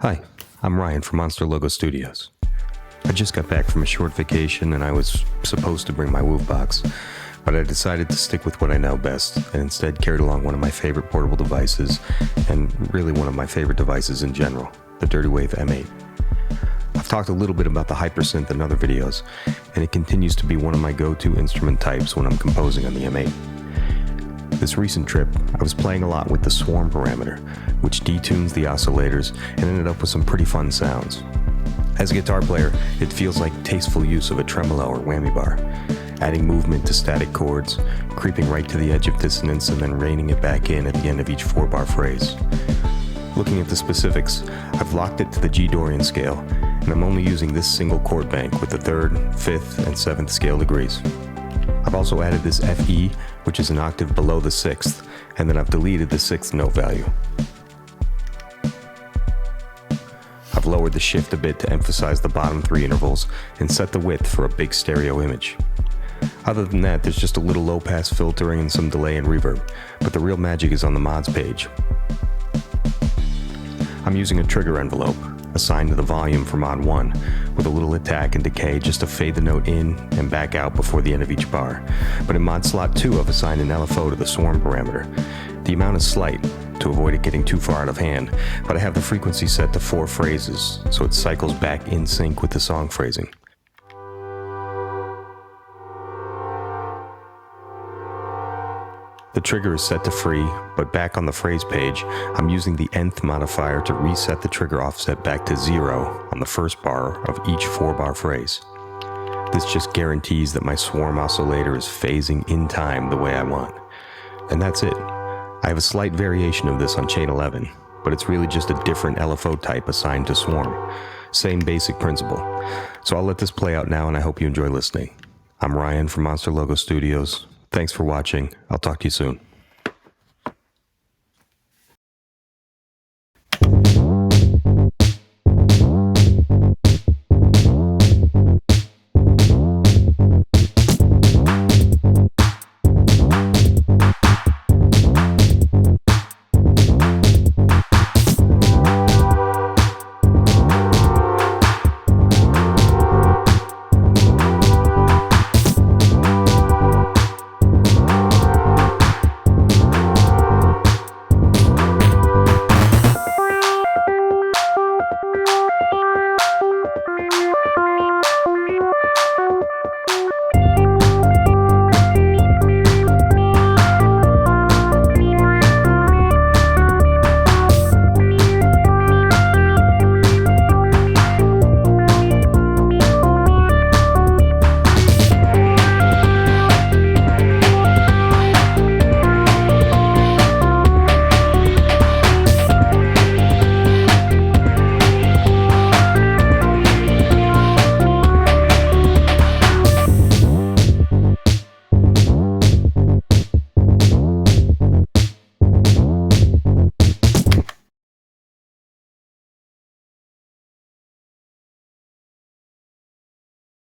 Hi, I'm Ryan from Monster Logo Studios. I just got back from a short vacation and I was supposed to bring my Woof box, but I decided to stick with what I know best and instead carried along one of my favorite portable devices and really one of my favorite devices in general, the Dirtywave M8. I've talked a little bit about the Hypersynth in other videos, and it continues to be one of my go-to instrument types when I'm composing on the M8. This recent trip, I was playing a lot with the swarm parameter, which detunes the oscillators and ended up with some pretty fun sounds. As a guitar player, it feels like tasteful use of a tremolo or whammy bar, adding movement to static chords, creeping right to the edge of dissonance and then reining it back in at the end of each 4-bar phrase. Looking at the specifics, I've locked it to the G Dorian scale, and I'm only using this single chord bank with the 3rd, 5th, and 7th scale degrees. I've also added this FE, which is an octave below the 6th, and then I've deleted the 6th note value. I've lowered the shift a bit to emphasize the bottom 3 intervals and set the width for a big stereo image. Other than that, there's just a little low-pass filtering and some delay and reverb, but the real magic is on the mods page. I'm using a trigger envelope, assigned to the volume for mod 1, with a little attack and decay just to fade the note in and back out before the end of each bar. But in mod slot 2, I've assigned an LFO to the swarm parameter. The amount is slight, to avoid it getting too far out of hand, but I have the frequency set to 4 phrases, so it cycles back in sync with the song phrasing. The trigger is set to free, but back on the phrase page, I'm using the nth modifier to reset the trigger offset back to 0 on the first bar of each 4-bar phrase. This just guarantees that my swarm oscillator is phasing in time the way I want. And that's it. I have a slight variation of this on chain 11, but it's really just a different LFO type assigned to swarm. Same basic principle. So I'll let this play out now and I hope you enjoy listening. I'm Ryan from Monster Logo Studios. Thanks for watching. I'll talk to you soon.